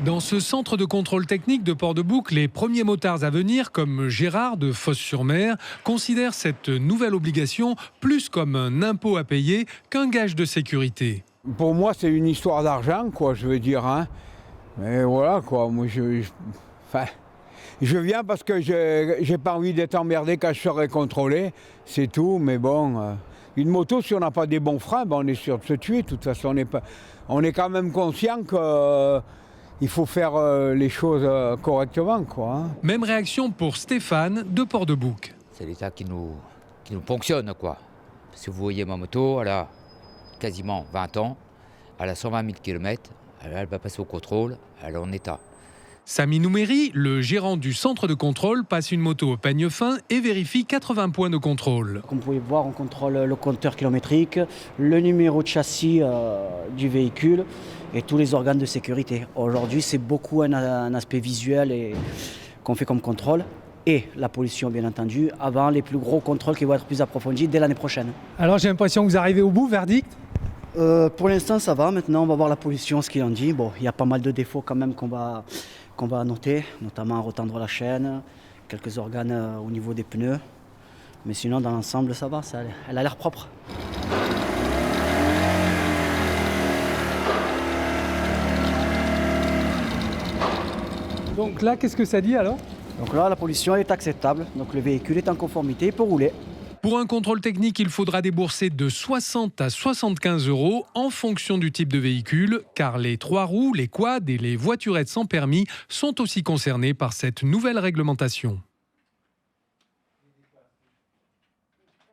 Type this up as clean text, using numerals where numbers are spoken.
Dans ce centre de contrôle technique de Port-de-Bouc, les premiers motards à venir, comme Gérard de Fos-sur-Mer, considèrent cette nouvelle obligation plus comme un impôt à payer qu'un gage de sécurité. Pour moi, c'est une histoire d'argent, quoi, je veux dire. Hein. Mais voilà, quoi. Moi, je viens parce que j'ai pas envie d'être emmerdé quand je serai contrôlé, c'est tout. Mais bon, une moto, si on n'a pas des bons freins, ben on est sûr de se tuer. De toute façon, on est quand même conscient qu'il faut faire les choses correctement, quoi. Hein. Même réaction pour Stéphane de Port-de-Bouc. C'est l'État qui nous ponctionne, quoi. Si vous voyez ma moto, elle a quasiment 20 ans, elle a 120 000 km, elle va passer au contrôle, elle est en état. Samy Nouméry, le gérant du centre de contrôle, passe une moto au peigne fin et vérifie 80 points de contrôle. Comme vous pouvez voir, on contrôle le compteur kilométrique, le numéro de châssis du véhicule et tous les organes de sécurité. Aujourd'hui, c'est beaucoup un aspect visuel qu'on fait comme contrôle. Et la pollution, bien entendu, avant les plus gros contrôles qui vont être plus approfondis dès l'année prochaine. Alors j'ai l'impression que vous arrivez au bout, verdict ? Pour l'instant, ça va. Maintenant, on va voir la pollution, ce qu'il en dit. Bon, il y a pas mal de défauts quand même qu'on va noter, notamment retendre la chaîne, quelques organes au niveau des pneus. Mais sinon, dans l'ensemble, ça va, elle a l'air propre. Donc là, qu'est-ce que ça dit alors ? Donc là, la pollution est acceptable, donc le véhicule est en conformité, il peut rouler. Pour un contrôle technique, il faudra débourser de 60 à 75 € en fonction du type de véhicule, car les 3 roues, les quads et les voiturettes sans permis sont aussi concernés par cette nouvelle réglementation.